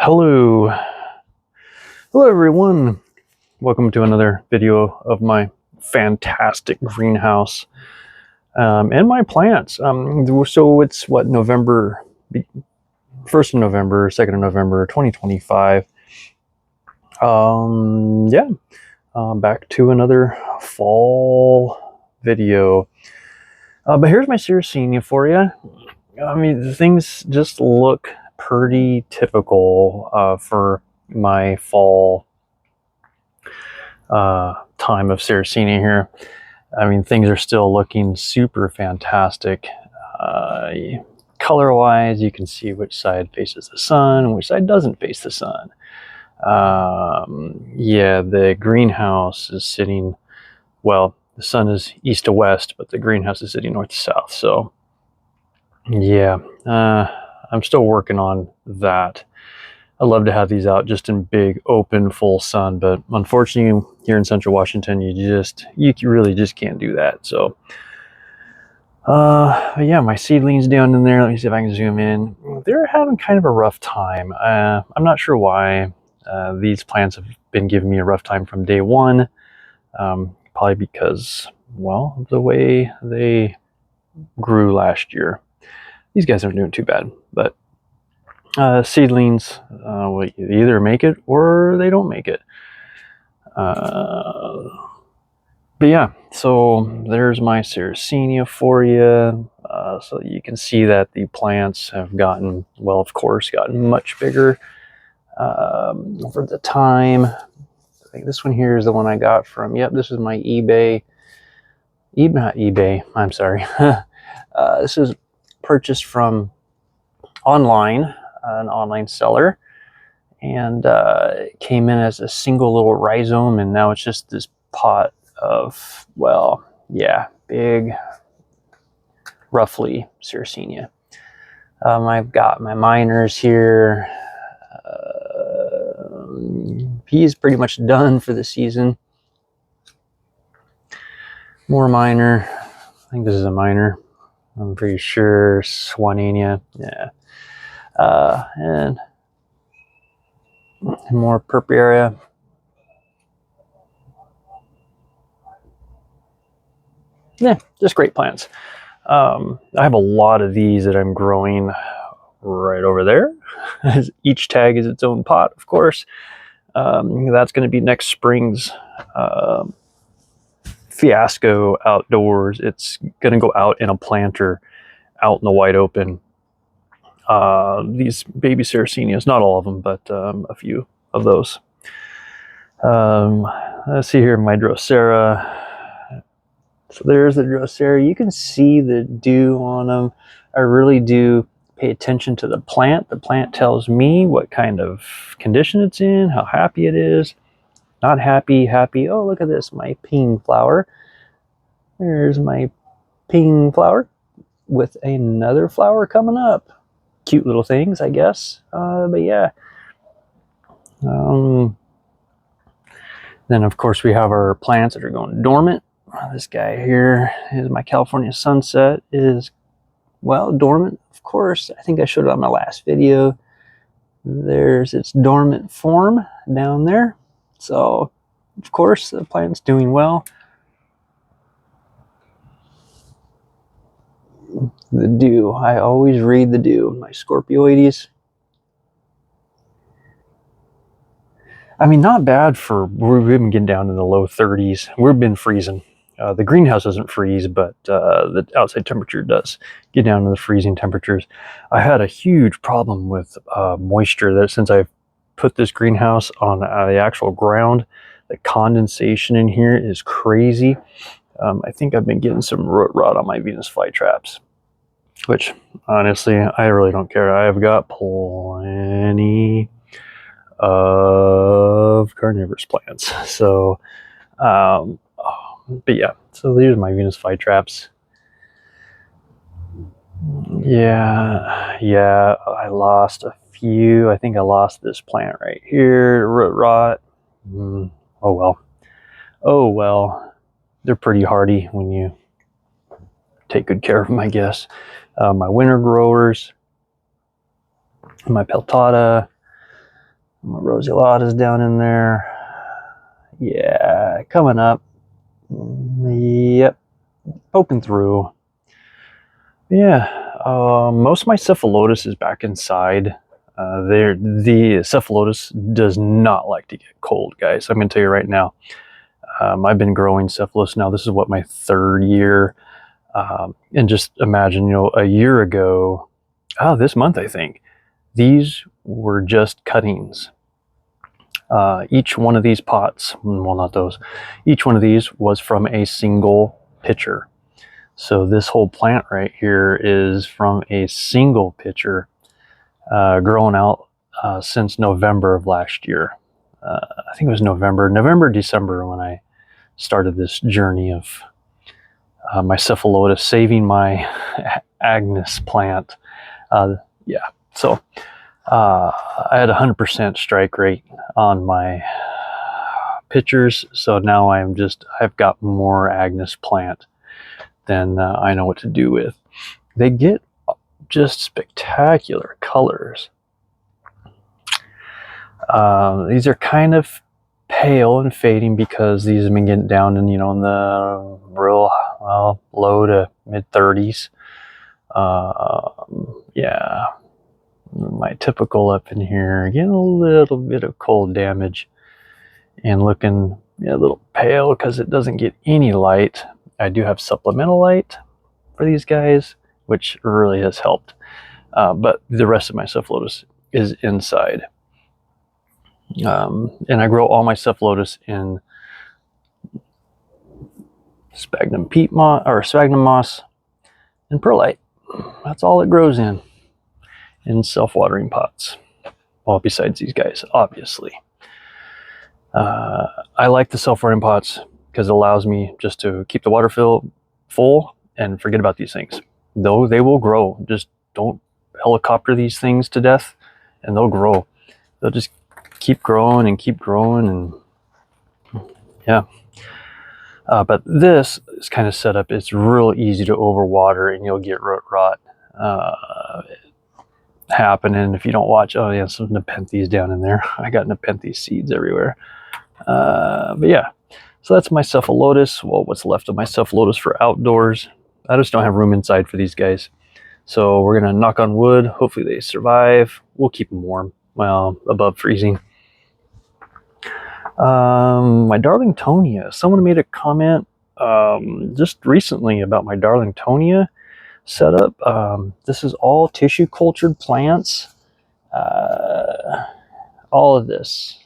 Hello everyone, welcome to another video of my fantastic greenhouse and my plants. So it's what, November 1st of November, 2nd of November 2025. Back to another fall video, but here's my Sarracenia for you. I mean, the things just look pretty typical for my fall time of Sarracenia here. I mean, things are still looking super fantastic. Color wise, you can see which side faces the sun and which side doesn't face the sun. Yeah, the greenhouse is sitting, well, the sun is east to west, but the greenhouse is sitting north to south. So yeah, I'm still working on that. I love to have these out just in big, open, full sun, but unfortunately here in Central Washington, you really just can't do that. So, yeah, my seedlings down in there. Let me see if I can zoom in. They're having kind of a rough time. I'm not sure why. These plants have been giving me a rough time from day one. Probably because, well, the way they grew last year. These guys aren't doing too bad, but seedlings will either make it or they don't make it. But yeah, so there's my Sarracenia for you. So you can see that the plants have gotten, well, of course, gotten much bigger over the time. I think this one here is the one I got from, yep, this is my not eBay, I'm sorry. This is purchased from online, an online seller, and it came in as a single little rhizome, and now it's just this pot of, well, yeah, big, roughly Sarracenia. I've got my miners here. He's pretty much done for the season. More miner. I think this is a miner. I'm pretty sure Swanania. Yeah. And more purpurea. Yeah, just great plants. I have a lot of these that I'm growing right over there. Each tag is its own pot, of course. That's going to be next spring's fiasco outdoors. It's going to go out in a planter out in the wide open. These baby Sarracenias, not all of them, but a few of those. Let's see here, my Drosera. So there's the Drosera. You can see the dew on them. I really do pay attention to the plant. The plant tells me what kind of condition it's in, how happy it is. Not happy, happy. Oh, look at this, my ping flower. There's my ping flower with another flower coming up. Cute little things, I guess. But yeah. Then, of course, we have our plants that are going dormant. This guy here is my California Sunset, is, well, dormant, of course. I think I showed it on my last video. There's its dormant form down there. So, of course, the plant's doing well. The dew. I always read the dew. My Scorpioides. I mean, not bad for, we've been getting down in the low 30s. We've been freezing. The greenhouse doesn't freeze, but the outside temperature does get down to the freezing temperatures. I had a huge problem with moisture that since I've put this greenhouse on the actual ground, the condensation in here is crazy. I think I've been getting some root rot on my Venus flytraps, which honestly, I really don't care. I've got plenty of carnivorous plants. So, but yeah, so these are my Venus flytraps. Yeah, I lost a few. I think I lost this plant right here, root rot. Oh well. They're pretty hardy when you take good care of them, I guess. My winter growers, my peltata, My Rosulatas down in there. Yeah, coming up. Yep, poking through. Yeah, most of my Cephalotus is back inside. The Cephalotus does not like to get cold, guys. I'm going to tell you right now. I've been growing Cephalotus now. This is what, my 3rd year. And just imagine, a year ago, this month, I think, these were just cuttings. Each one of these pots, well, not those, each one of these was from a single pitcher. So this whole plant right here is from a single pitcher, grown out since November of last year. I think it was November, December when I started this journey of my Cephalotus, saving my Agnes plant. Yeah, so I had 100% strike rate on my pitchers, so now I've got more Agnes plant than I know what to do with. They get just spectacular colors. These are kind of pale and fading because these have been getting down in, in the real low to mid 30s. Yeah, my typical up in here, getting a little bit of cold damage and looking a little pale because it doesn't get any light. I do have supplemental light for these guys, which really has helped. But the rest of my Cephalotus is inside. And I grow all my Cephalotus in sphagnum peat moss, or sphagnum moss, and perlite. That's all it grows in self-watering pots. Well, besides these guys, obviously. I like the self-watering pots because it allows me just to keep the water full and forget about these things. Though they will grow. Just don't helicopter these things to death and they'll grow. They'll just keep growing and yeah. But this is kind of set up. It's real easy to overwater and you'll get root rot happening if you don't watch. Oh yeah, some Nepenthes down in there. I got Nepenthes seeds everywhere. But yeah, so that's my Cephalotus. Well, what's left of my Cephalotus for outdoors. I just don't have room inside for these guys. So we're going to knock on wood. Hopefully they survive. We'll keep them warm. Well, above freezing. My Darlingtonia. Someone made a comment just recently about my Darlingtonia setup. This is all tissue cultured plants. All of this.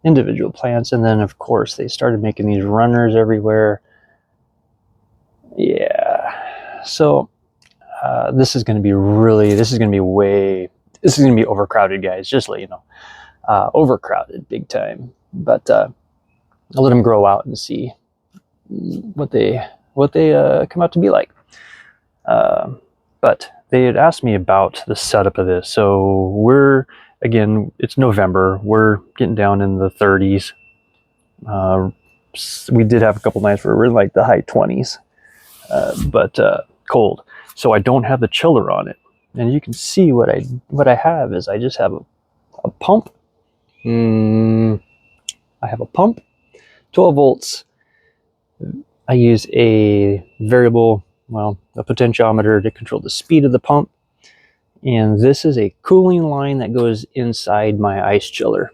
Individual plants. And then, of course, they started making these runners everywhere. Yeah. So this is going to be overcrowded, guys. Just to let you know. Overcrowded big time. But I'll let them grow out and see what they come out to be like. But they had asked me about the setup of this. So it's November. We're getting down in the 30s. We did have a couple nights where we're in like the high 20s, but cold. So I don't have the chiller on it. And you can see what I have is I just have a pump. I have a pump, 12 volts. I use a variable, a potentiometer to control the speed of the pump. And this is a cooling line that goes inside my ice chiller.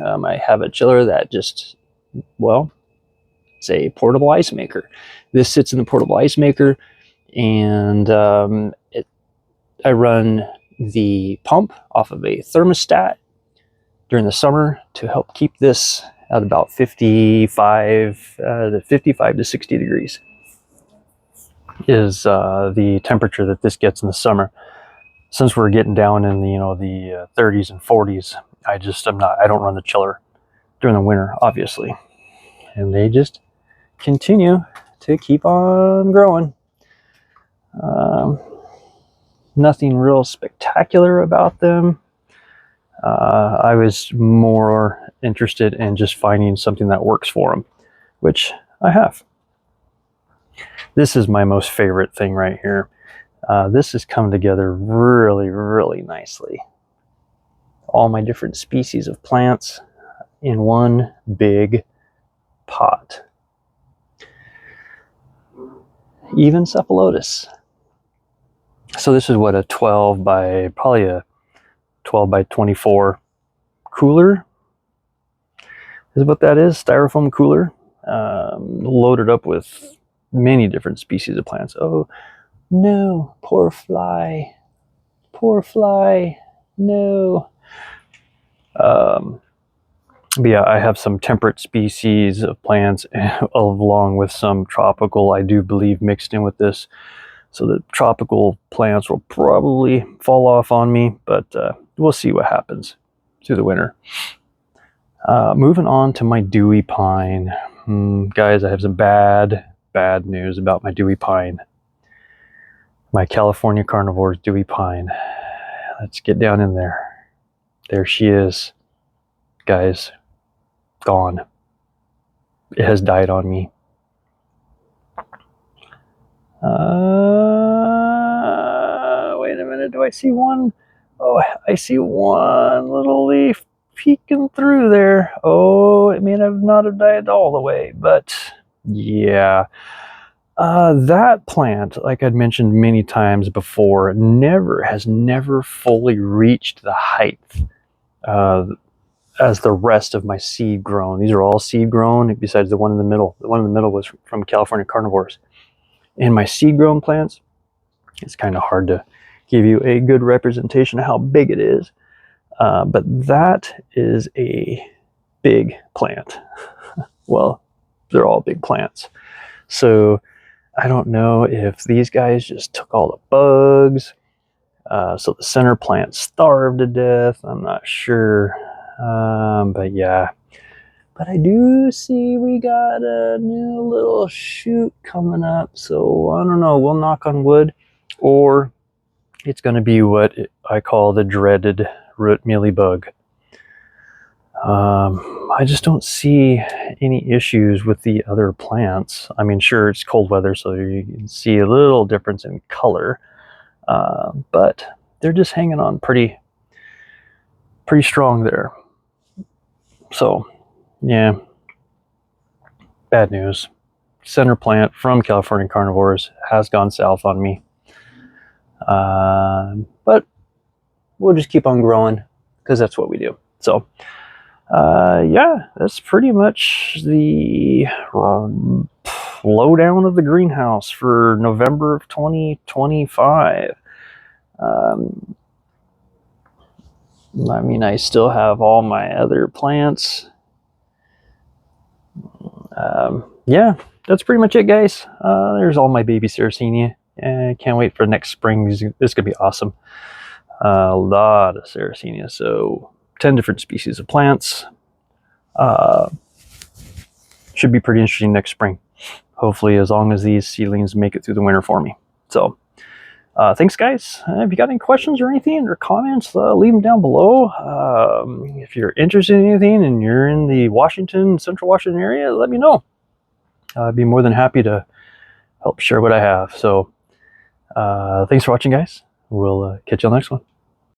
I have a chiller that it's a portable ice maker. This sits in the portable ice maker, and I run the pump off of a thermostat during the summer to help keep this at about 55 to 60 degrees is the temperature that this gets in the summer. Since we're getting down in the 30s and 40s, I don't run the chiller during the winter, obviously. And they just continue to keep on growing. Nothing real spectacular about them. I was more interested in just finding something that works for them, which I have. This is my most favorite thing right here. This has come together really, really nicely. all my different species of plants in one big pot. Even Cephalotus. So this is what, a 12 by, probably a 12 by 24 cooler is what that is, styrofoam cooler, loaded up with many different species of plants. Oh no, poor fly, no. But yeah, I have some temperate species of plants along with some tropical, I do believe, mixed in with this. So the tropical plants will probably fall off on me, but we'll see what happens through the winter. Moving on to my dewy pine. Guys, I have some bad news about my dewy pine. My California Carnivores dewy pine. Let's get down in there. There she is. Guys, gone. It has died on me. Wait a minute, do I see one? Oh, I see one little leaf peeking through there. Oh, it may not have died all the way, but yeah. That plant, like I'd mentioned many times before, has never fully reached the height as the rest of my seed grown. These are all seed grown, besides the one in the middle. The one in the middle was from California Carnivores. In my seed grown plants, it's kind of hard to give you a good representation of how big it is. But that is a big plant. Well, they're all big plants. So I don't know if these guys just took all the bugs. So the center plant starved to death. I'm not sure. But yeah. But I do see we got a new little shoot coming up. So I don't know. We'll knock on wood. Or it's going to be what I call the dreaded root mealybug. I just don't see any issues with the other plants. I mean, sure, it's cold weather, so you can see a little difference in color. But they're just hanging on pretty strong there. So, yeah, bad news. Center plant from California Carnivores has gone south on me. But we'll just keep on growing because that's what we do. So, yeah, that's pretty much the lowdown of the greenhouse for November of 2025. I mean, I still have all my other plants. Yeah, that's pretty much it, guys. There's all my baby Sarracenia. Can't wait for next spring. This is gonna be awesome. A lot of Sarracenia, so 10 different species of plants. Should be pretty interesting next spring. Hopefully, as long as these seedlings make it through the winter for me. So, thanks, guys. If you got any questions or anything or comments, leave them down below. If you're interested in anything and you're in the Central Washington area, let me know. I'd be more than happy to help share what I have. So, thanks for watching, guys. We'll catch you on the next one.